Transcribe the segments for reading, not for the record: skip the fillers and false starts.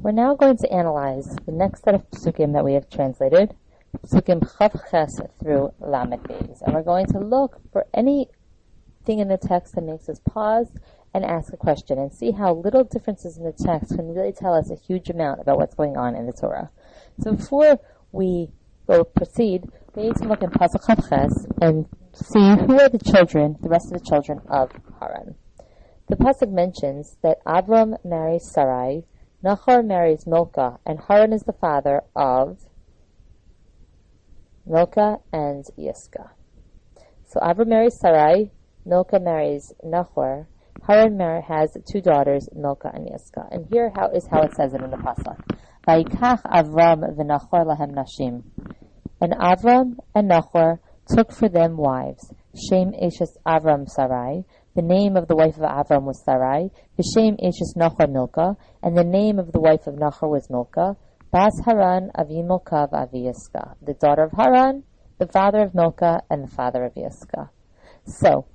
We're now going to analyze the next set of psukim that we have translated, psukim Chav Ches through Lamed Beis, and we're going to look for anything in the text that makes us pause and ask a question and see how little differences in the text can really tell us a huge amount about what's going on in the Torah. So before we proceed, we need to look in Pasuk Chav Ches and see who are the rest of the children of Haran. The pasuk mentions that Avram marries Sarai, Nahor marries Milcah, and Haran is the father of Milcah and Yiscah. So Avram marries Sarai, Milcah marries Nahor, Haran has two daughters, Milcah and Yiscah. And here is how it says it in the pasuk: Vayikach Avram v'Nahor lahem nashim. And Avram and Nahor took for them wives. Shem Eshes Avram Sarai. The name of the wife of Avram was Sarai. V'Shem Eshes Nahor Milcah. And the name of the wife of Nahor was Milcah. Bas Haran Avi Milcah v'Avi Yiscah. The daughter of Haran, the father of Milcah, and the father of Yiscah. So,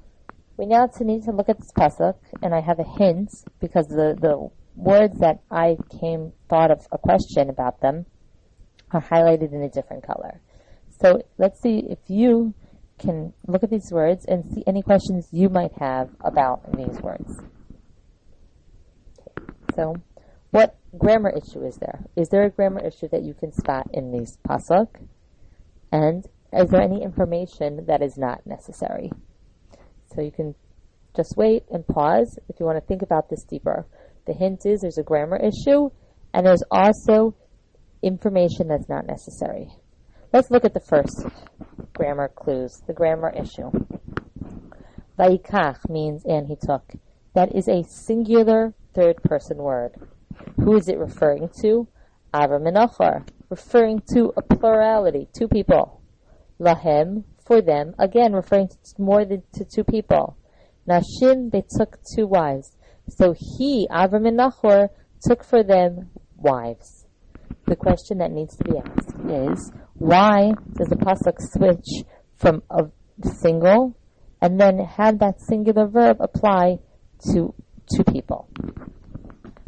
we now need to look at this pasuk, and I have a hint because the words that I thought of a question about them are highlighted in a different color. So let's see if you can look at these words and see any questions you might have about these words. So, what grammar issue is there? Is there a grammar issue that you can spot in these pasuk? And is there any information that is not necessary? So you can just wait and pause if you want to think about this deeper. The hint is there's a grammar issue, and there's also information that's not necessary. Let's look at the first grammar clues, the grammar issue. Vayikach means and he took. That is a singular third-person word. Who is it referring to? Avram and Nahor, referring to a plurality, two people. Lahem, for them, again referring to more than to two people. Nashim, they took two wives. So Avram and Nahor, took for them wives. The question that needs to be asked is, why does the pasuk switch from a single and then have that singular verb apply to two people?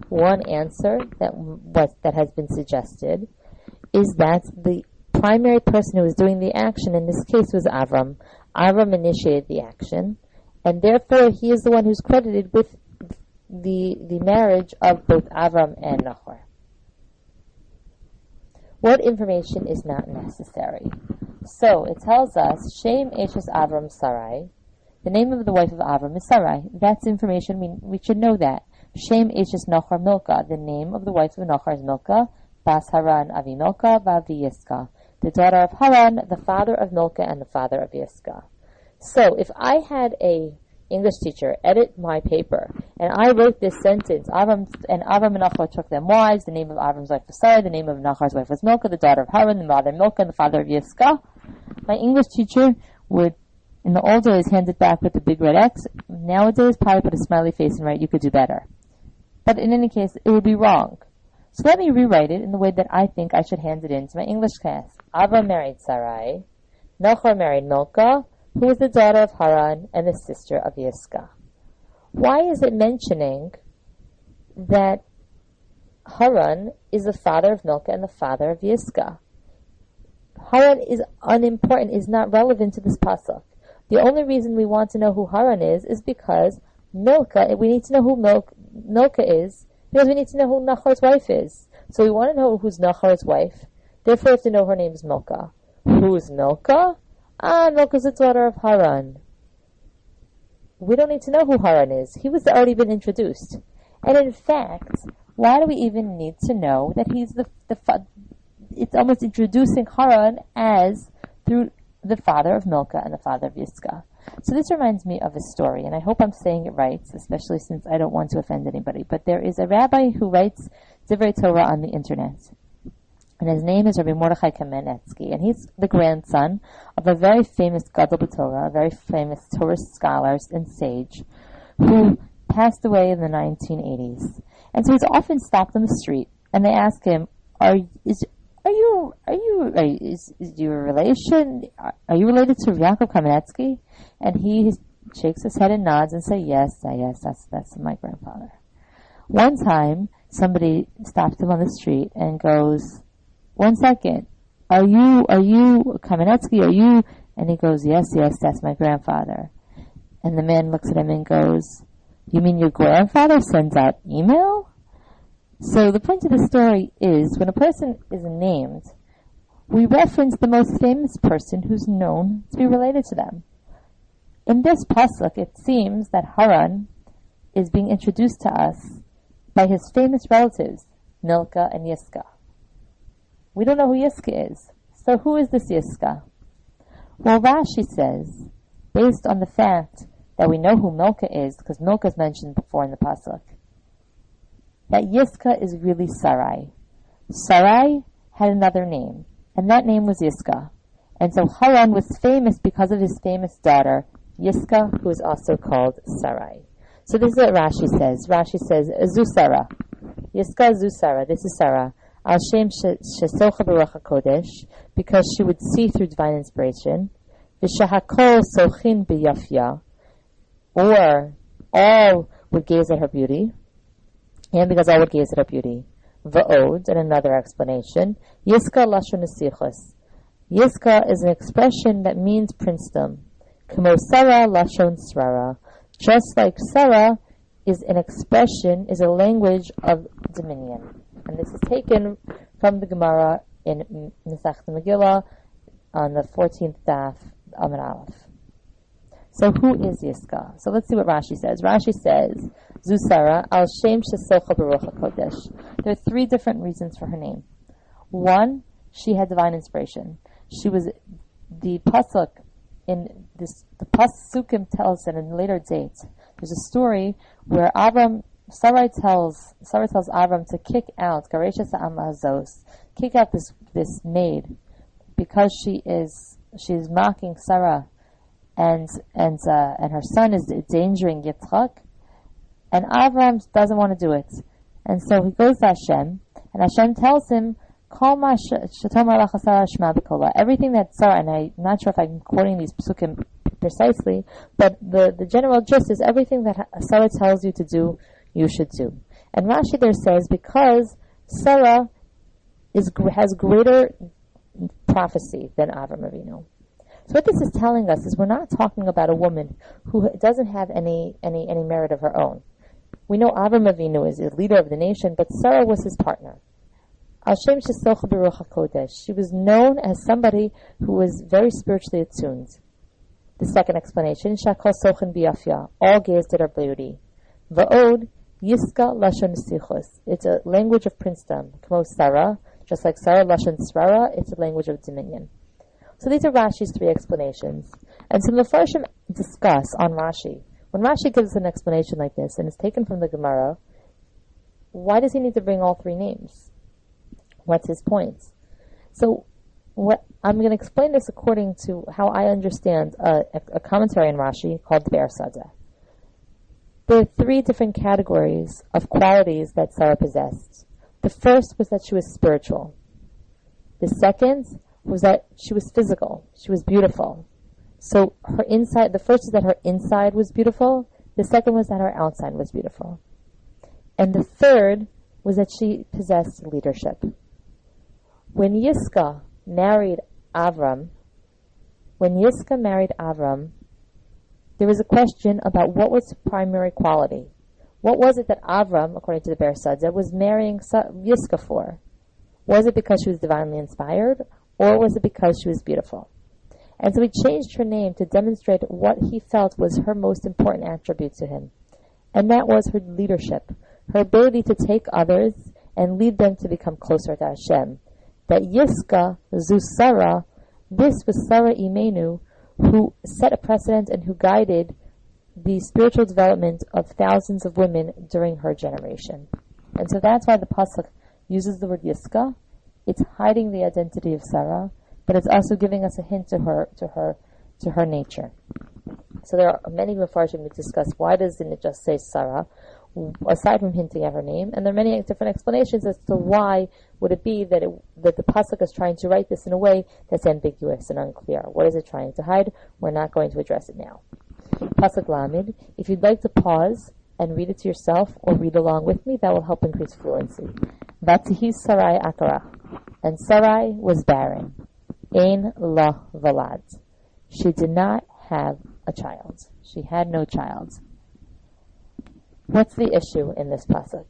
One answer that has been suggested is that the primary person who was doing the action in this case was Avram. Avram initiated the action, and therefore he is the one who's credited with the marriage of both Avram and Nahor. What information is not necessary? So it tells us Shem Eshes Avram Sarai. The name of the wife of Avram is Sarai. That's information we should know that. Shem Eshes Nahor Milcah. The name of the wife of Nahor is Milcah. Bas Haran Avi Milcah v'Avi Yiscah. The daughter of Haran, the father of Milcah, and the father of Yiscah. So if I had a English teacher edit my paper, and I wrote this sentence, Avram and Nahor took them wives, the name of Avram's wife was Sarah, the name of Nahor's wife was Milcah, the daughter of Haran, the mother of Milcah, and the father of Yiscah, my English teacher would, in the old days, hand it back with a big red X. Nowadays, probably put a smiley face and write, you could do better. But in any case, it would be wrong. So let me rewrite it in the way that I think I should hand it in to my English class. Avram married Sarai, Nahor married Milcah, who was the daughter of Haran and the sister of Yiscah. Why is it mentioning that Haran is the father of Milcah and the father of Yiscah? Haran is unimportant, is not relevant to this pasuk. The only reason we want to know who Haran is because Milcah, we need to know who Milcah is, because we need to know who Nahor's wife is. So we want to know who's Nahor's wife, therefore we have to know her name is Milcah. Who's Milcah? Milcah's the daughter of Haran. We don't need to know who Haran is. He was already been introduced. And in fact, why do we even need to know that he's it's almost introducing Haran as through the father of Milcah and the father of Yiscah. So this reminds me of a story, and I hope I'm saying it right, especially since I don't want to offend anybody. But there is a rabbi who writes Divrei Torah on the internet. And his name is Rabbi Mordechai Kamenetsky, and he's the grandson of a very famous Gadol b'Torah, a very famous Torah scholar and sage, who passed away in the 1980s. And so he's often stopped on the street, and they ask him, "Is you a relation? Are you related to Yaakov Kamenetsky?" And he shakes his head and nods and says, "Yes, that's my grandfather." One time, somebody stops him on the street and goes, "1 second, are you Kamenetsky? Are you?" And he goes, yes, that's my grandfather. And the man looks at him and goes, "You mean your grandfather sends out email?" So the point of the story is, when a person is named, we reference the most famous person who's known to be related to them. In this pasuk, it seems that Haran is being introduced to us by his famous relatives, Milcah and Yiscah. We don't know who Yiscah is. So who is this Yiscah? Well, Rashi says, based on the fact that we know who Milcah is, because Milcah is mentioned before in the pasuk, that Yiscah is really Sarai. Sarai had another name, and that name was Yiscah. And so Haran was famous because of his famous daughter, Yiscah, who is also called Sarai. So this is what Rashi says. Rashi says, Zu Sarah. Yiscah Zu Sarah. This is Sarah. Al Shem Shesocha Baruch HaKodesh, because she would see through divine inspiration. V'shahakol Sochin B'yafya, or all would gaze at her beauty. And because all would gaze at her beauty. Va'od, and another explanation. Yiscah Lashon Nesichos. Yiscah is an expression that means princedom. K'mo Sarah Lashon Srara. Just like Sarah is an expression, is a language of dominion. And this is taken from the Gemara in Masechta Megillah on the 14th daf, Amud Aleph. So who is Yiscah? So let's see what Rashi says. Rashi says, Zu Sarah al Shem Shesocha Baruch HaKodesh. There are 3 different reasons for her name. 1, she had divine inspiration. She was the pasuk in this. The pasukim tells that in a later date, there's a story where Sarai tells Avram to kick out Garesha Sa'amazos, kick out this maid because she's mocking Sarah, and her son is endangering Yitzchak, and Avram doesn't want to do it, and so he goes to Hashem, and Hashem tells him, everything that Sarah, and I'm not sure if I'm quoting these psukim precisely, but the general gist is everything that Sarah tells you to do, you should do. And Rashi there says, because Sarah has greater prophecy than Avram Avinu. So what this is telling us is we're not talking about a woman who doesn't have any merit of her own. We know Avram Avinu is the leader of the nation, but Sarah was his partner. Al Shem Shesocha Baruch HaKodesh. She was known as somebody who was very spiritually attuned. The second explanation, Shakol Sochen B'Yafya. All gazed at her beauty. Va'od, Yiscah Lashon Nesichos. It's a language of princedom. K'mo Sarah, just like Sarah Lashon Srara, it's a language of dominion. So these are Rashi's 3 explanations. And some Mefarshim discuss on Rashi. When Rashi gives an explanation like this, and it's taken from the Gemara, why does he need to bring all 3 names? What's his point? So what I'm going to explain this according to how I understand a commentary on Rashi called the Be'er Sadeh. There are 3 different categories of qualities that Sarah possessed. The first was that she was spiritual. The second was that she was physical. She was beautiful. So her inside, the first is that her inside was beautiful. The second was that her outside was beautiful. And the third was that she possessed leadership. When Yiscah married Avram, there was a question about what was the primary quality. What was it that Avram, according to the Be'er Sadeh, was marrying Yiscah for? Was it because she was divinely inspired, or was it because she was beautiful? And so he changed her name to demonstrate what he felt was her most important attribute to him. And that was her leadership, her ability to take others and lead them to become closer to Hashem. That Yiscah, Zu Sarah, this was Sarah Imenu, who set a precedent and who guided the spiritual development of thousands of women during her generation. And so that's why the pasuk uses the word Yiscah. It's hiding the identity of Sarah, but it's also giving us a hint to her nature. So there are many Mefarshim who discuss why doesn't it just say Sarah, aside from hinting at her name, and there are many different explanations as to why would it be that the pasuk is trying to write this in a way that's ambiguous and unclear. What is it trying to hide? We're not going to address it now. Pasuk Lamed. If you'd like to pause and read it to yourself or read along with me. That will help increase fluency. Vatihi Sarai Akara. And Sarai was barren. Ein la valad. She did not have a child. She had no child. What's the issue in this pasuk?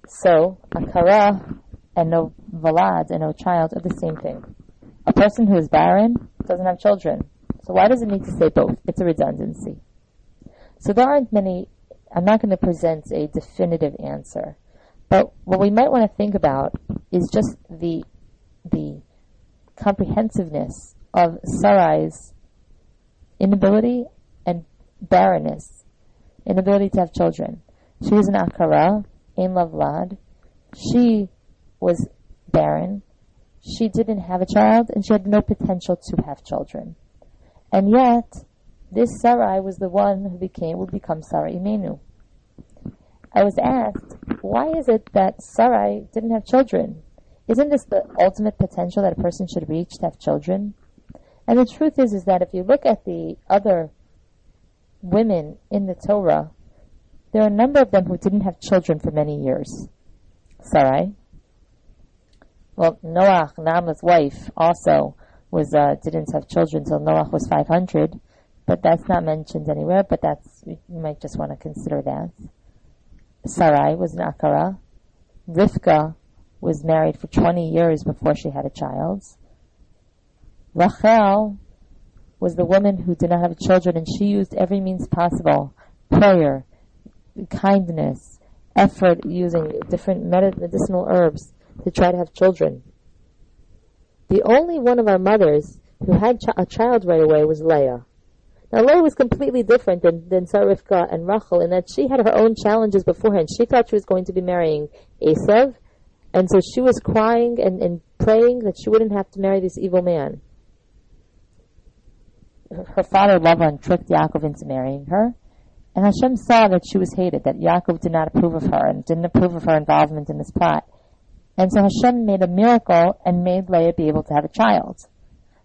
So, Akara and no valad and no child are the same thing. A person who is barren doesn't have children. So why does it need to say both? It's a redundancy. So there aren't many. I'm not going to present a definitive answer. But what we might want to think about is just the comprehensiveness of Sarai's inability and barrenness, inability to have children. She was an akara, ein lavlad. She was barren. She didn't have a child, and she had no potential to have children. And yet, this Sarai was the one who would become Sarah Imenu. I was asked, why is it that Sarai didn't have children? Isn't this the ultimate potential that a person should reach to have children? And the truth is that if you look at the other women in the Torah, there are a number of them who didn't have children for many years. Sarai. Well, Noach, Naamah's wife, also didn't have children until Noach was 500, but that's not mentioned anywhere, but you might just want to consider that. Sarai was an akara. Rivka was married for 20 years before she had a child. Rachel was the woman who did not have children, and she used every means possible, prayer, kindness, effort, using different medicinal herbs to try to have children. The only one of our mothers who had a child right away was Leah. Now Leah was completely different than Sarah, Rivka, and Rachel in that she had her own challenges beforehand. She thought she was going to be marrying Esav, and so she was crying and praying that she wouldn't have to marry this evil man. Her father Lavan tricked Yaakov into marrying her, and Hashem saw that she was hated, that Yaakov did not approve of her and didn't approve of her involvement in this plot. And so Hashem made a miracle and made Leah be able to have a child.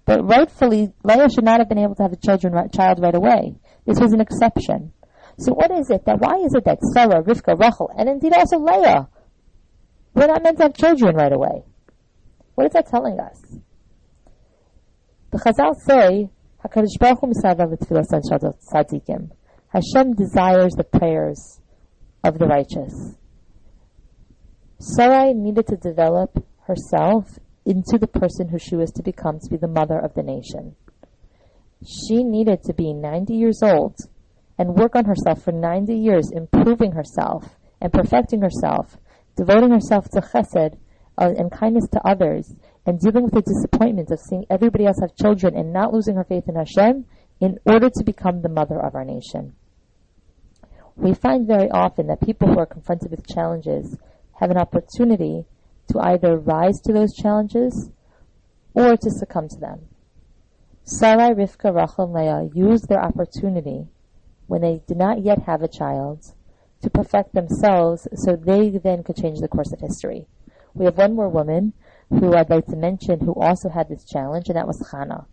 But rightfully, Leah should not have been able to have a child right away. This was an exception. So why is it that Sarah, Rivka, Rachel, and indeed also Leah were not meant to have children right away? What is that telling us? The Chazal say, HaKadosh Baruch Hu misadav l'tfilas tzadikim. Hashem desires the prayers of the righteous. Sarai needed to develop herself into the person who she was to become, to be the mother of the nation. She needed to be 90 years old and work on herself for 90 years, improving herself and perfecting herself, devoting herself to chesed and kindness to others, and dealing with the disappointment of seeing everybody else have children and not losing her faith in Hashem in order to become the mother of our nation. We find very often that people who are confronted with challenges have an opportunity to either rise to those challenges or to succumb to them. Sarai, Rivka, Rachel, and Leah used their opportunity when they did not yet have a child to perfect themselves so they then could change the course of history. We have one more woman who I'd like to mention who also had this challenge, and that was Chana.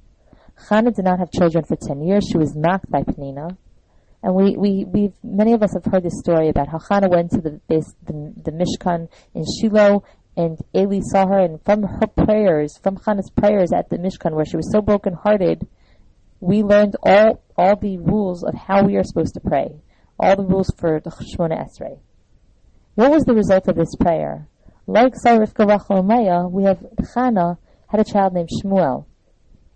Chana did not have children for 10 years. She was mocked by Penina. And we've many of us have heard this story about how Chana went to the Mishkan in Shiloh, and Eli saw her, and from her prayers, from Chana's prayers at the Mishkan, where she was so brokenhearted, we learned all the rules of how we are supposed to pray, all the rules for the Shmona Esrei. What was the result of this prayer? Like Sarah, Rivka, Rachel, and Leah, we have Chana had a child named Shmuel.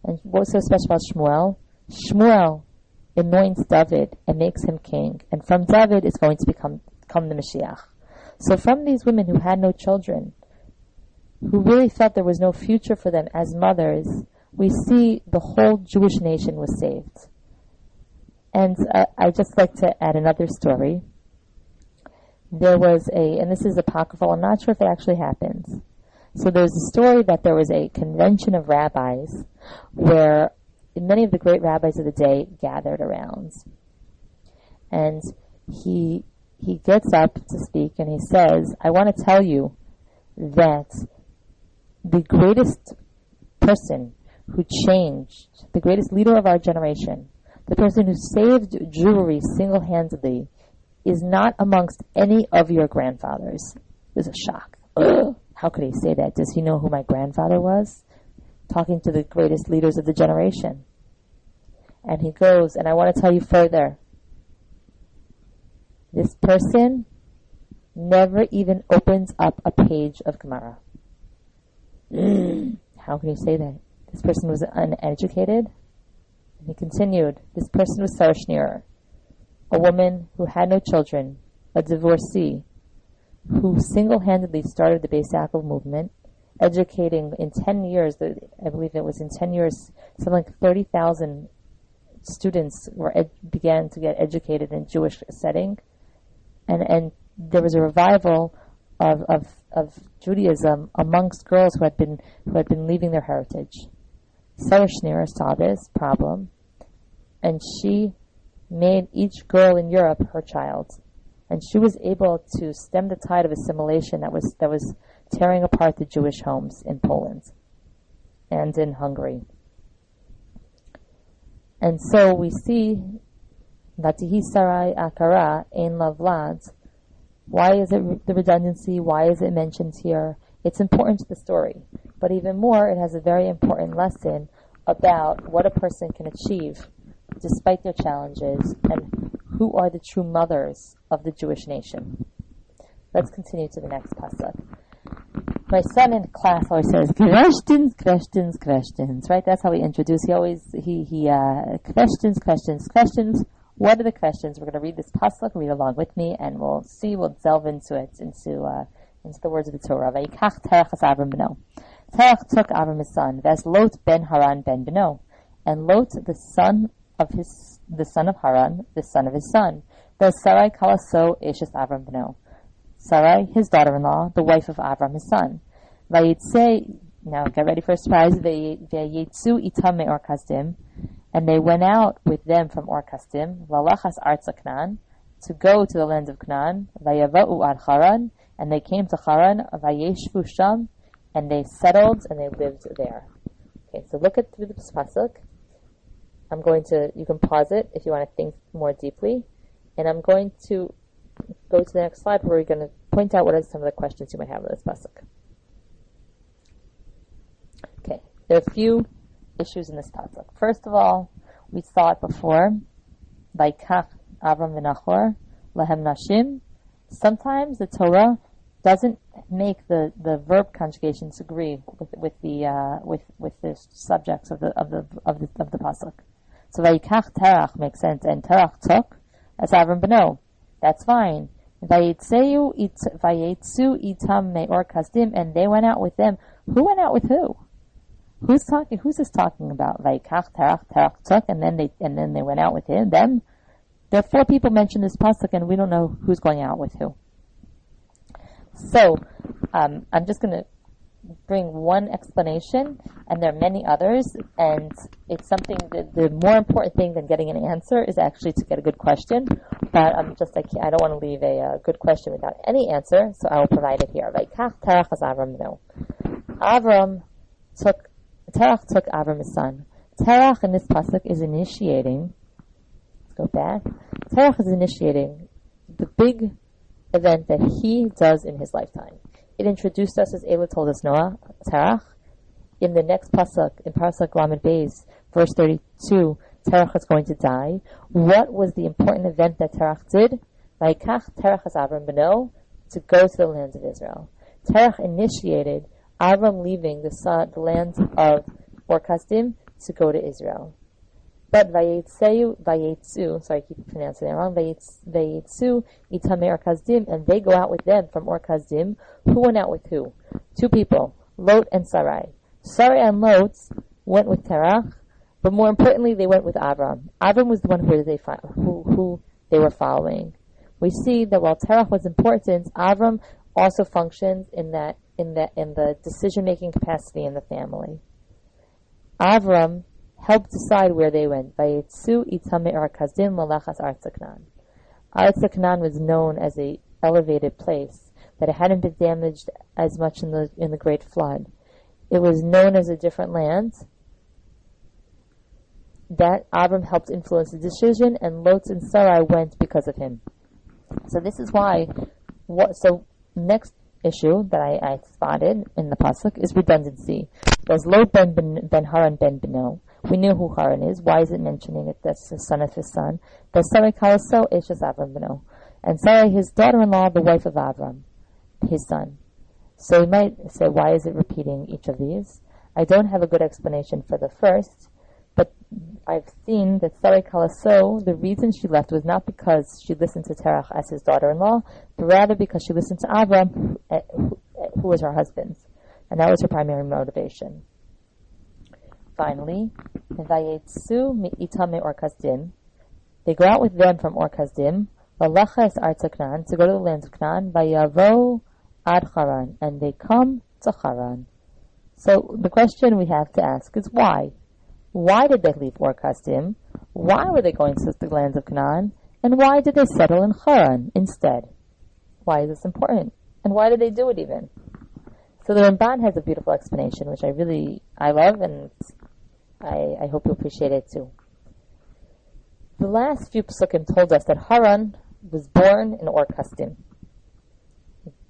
And what was so special about Shmuel? Shmuel anoints David and makes him king, and from David is going to become the Mashiach. So from these women who had no children, who really felt there was no future for them as mothers, we see the whole Jewish nation was saved. And I'd just like to add another story. There was and this is apocryphal, I'm not sure if it actually happened. So there's a story that there was a convention of rabbis where many of the great rabbis of the day gathered around. And he gets up to speak and he says, I want to tell you that the greatest person who changed, the greatest leader of our generation, the person who saved Jewry single-handedly is not amongst any of your grandfathers. It was a shock. Ugh. How could he say that? Does he know who my grandfather was? Talking to the greatest leaders of the generation. And he goes, and I want to tell you further. This person never even opens up a page of Gemara. How can you say that? This person was uneducated. And he continued, this person was Sarah Schneerer, a woman who had no children, a divorcee, who single-handedly started the Beis Yaakov movement, educating in 10 years, I believe it was in 10 years, something like 30,000 students began to get educated in Jewish setting. And there was a revival of Judaism amongst girls who had been leaving their heritage. Sarah Schneerer saw this problem, and she made each girl in Europe her child, and she was able to stem the tide of assimilation that was tearing apart the Jewish homes in Poland and in Hungary. And so we see Vatihi Sarai Akara Ein Lavlad. Why is it the redundancy? Why is it mentioned here? It's important to the story. But even more, it has a very important lesson about what a person can achieve despite their challenges and who are the true mothers of the Jewish nation. Let's continue to the next pasuk. My son in class always says, questions, right? That's how we introduce. Questions. What are the questions? We're going to read this pasuk, read along with me, and we'll delve into it, into the words of the Torah. Vayikach Terach es Avram beno. Terach took Avram his son, Ves Lot ben Haran ben beno. And Lot, the son of Haran, the son of his son. Ves Sarai kalaso eshes Avram beno. Sarai, his daughter-in-law, the wife of Avram, his son. Vayitze, now get ready for a surprise, Vayitzu itam me'or kasdim, and they went out with them from Or Kasdim, Lalachas Artza Canaan, to go to the land of Canaan, Vayava'u ad Haran, and they came to Haran, Vayeshvu sham, and they settled and they lived there. Okay, so look at through this pasuk. You can pause it if you want to think more deeply, and I'm going to go to the next slide where we're going to point out what are some of the questions you might have on this pasuk. Okay, there are a few issues in this pasuk. First of all, we saw it before. Vaikach Avram v'Nachor lehem nashim. Sometimes the Torah doesn't make the verb conjugations agree with the subjects of the pasuk. So Vaikach Terach makes sense, and Terach took as Avram beno. That's fine. Vayetzu itam me'or kasdim, and they went out with them. Who went out with who? Who's talking? Who's this talking about? Vayikach Terach took, and then they went out with him. Them. There are 4 people mentioned in this pasuk, and we don't know who's going out with who. So, I'm just going to bring one explanation, and there are many others, and it's something that the more important thing than getting an answer is actually to get a good question. But I don't want to leave a good question without any answer, so I will provide it here. Vayikach Terach as Avram beno. Terach took Avram his son. Terach in this pasuk is initiating. Let's go back. Terach is initiating the big event that he does in his lifetime. It introduced us, as Ela told us, Noah, Terach. In the next pasuk, in pasuk Lamed Beis, verse 32, Terach is going to die. What was the important event that Terach did? Vayikach Terach as Avram beno, to go to the lands of Israel. Terach initiated Avram leaving the land of Or Kasdim to go to Israel. But Vayetzu, sorry, I keep pronouncing it wrong, Vayetzu itam me'or Kasdim, and they go out with them from Or Kasdim. Who went out with who? 2 people, Lot and Sarai. Sarai and Lot went with Terach, but more importantly, they went with Avram. Avram was the one who they were following. We see that while Terach was important, Avram also functions in the decision-making capacity in the family. Avram helped decide where they went. Vayetzu itam me'or kasdim lalachas Artza Canaan. Artza Canaan was known as a elevated place, that it hadn't been damaged as much in the Great Flood. It was known as a different land. That Avram helped influence the decision, and Lot and Sarai went because of him. So this is why. Next issue that I spotted in the pasuk is redundancy. There's Lo ben Haran ben Beno. We knew who Haran is. Why is it mentioning it? That's the son of his son. There's Sarai Kalaso Eshes Avram Beno, and Sarai, his daughter-in-law, the wife of Avram, his son. So you might say, why is it repeating each of these? I don't have a good explanation for the first, but I've seen that Sarai Kalaso, the reason she left was not because she listened to Terach as his daughter-in-law, but rather because she listened to Avram, who was her husband. And that was her primary motivation. Finally, Vayetsu mi'ita me'or Kasdim. They go out with them from Or Kasdim, Valacha es Arza Canaan, to go to the lands of Canaan, Vayavo ad Haran, and they come to Haran. So the question we have to ask is why? Why did they leave Or Kasdim? Why were they going to the lands of Canaan? And why did they settle in Haran instead? Why is this important? And why did they do it even? So the Ramban has a beautiful explanation, which I love, and I hope you appreciate it too. The last few psukim told us that Haran was born in Or Kasdim.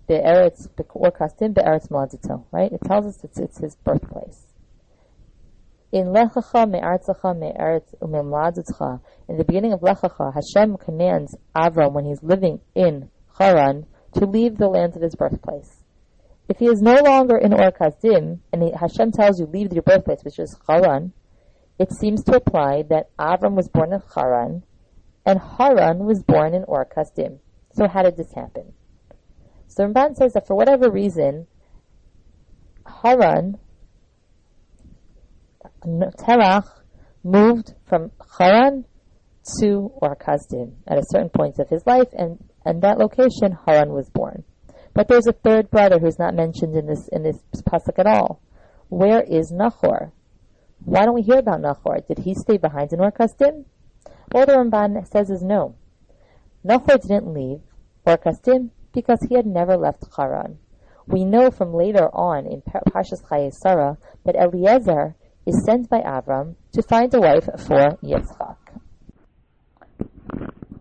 Or Kasdim be'eretz moladito, right? It tells us it's his birthplace. In Lechacha me'artzacha me'eretz u'me'moladitcha, in the beginning of Lechacha, Hashem commands Avram, when he's living in Haran, to leave the land of his birthplace. If he is no longer in Or Kasdim, and Hashem tells you, leave your birthplace, which is Haran, it seems to imply that Avram was born in Haran, and Haran was born in Or Kasdim. So how did this happen? So Ramban says that for whatever reason, Haran, Terach, moved from Haran to Or Kasdim at a certain point of his life, and that location, Haran was born. But there's a third brother who's not mentioned in this pasuk at all. Where is Nachor? Why don't we hear about Nachor? Did he stay behind in Or Kasdim? All the Ramban says is no. Nachor didn't leave Or Kasdim because he had never left Haran. We know from later on in Parshas Chayei Sarah that Eliezer is sent by Avram to find a wife for Yitzchak.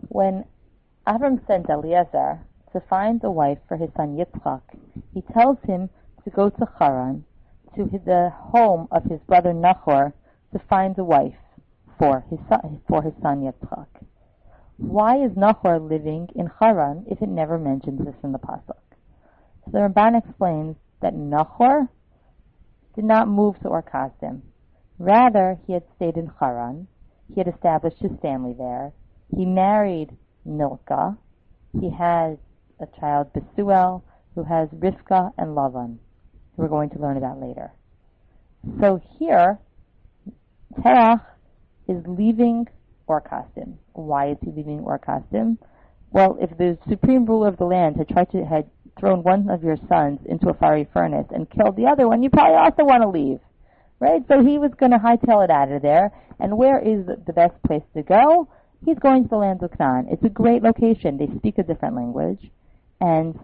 When Avram sent Eliezer to find a wife for his son Yitzchak, he tells him to go to Haran, to the home of his brother Nachor, to find a wife for his son Yitzchak. Why is Nachor living in Haran if it never mentions this in the pasuk? So the Ramban explains that Nachor did not move to Or Kasdim. Rather, he had stayed in Haran. He had established his family there. He married Milcah. He has a child, Besuel, who has Rivka and Lavan, who we're going to learn about later. So here, Terach is leaving Or Kasdim. Why is he leaving Or Kasdim? Well, if the supreme ruler of the land had thrown one of your sons into a fiery furnace and killed the other one, you probably also want to leave, right? So he was going to hightail it out of there. And where is the best place to go? He's going to the land of Canaan. It's a great location. They speak a different language, and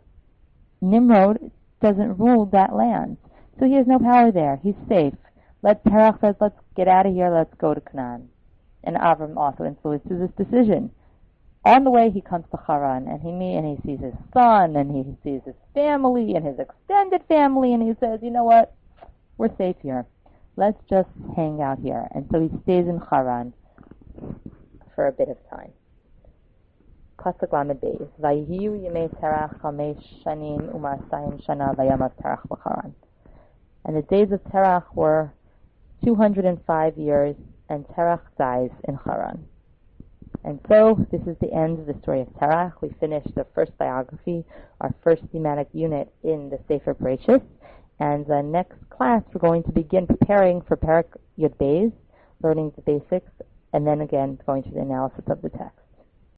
Nimrod doesn't rule that land, so he has no power there. He's safe. Terach says, let's get out of here, let's go to Canaan. And Avram also influences this decision. On the way, he comes to Haran, and he sees his son, and he sees his family, and his extended family, and he says, you know what? We're safe here. Let's just hang out here. And so he stays in Haran for a bit of time. Pasuk Lamed Beis. Vayihiu yemei Terach chamesh shanim u'ma'asayim shana vayamav Terach b'Haran. And the days of Terach were 205 years, and Terach dies in Haran. And so, this is the end of the story of Terach. We finished the first biography, our first thematic unit in the Sefer Bereshis. And the next class, we're going to begin preparing for Perek Yud Beis, learning the basics, and then again going through the analysis of the text.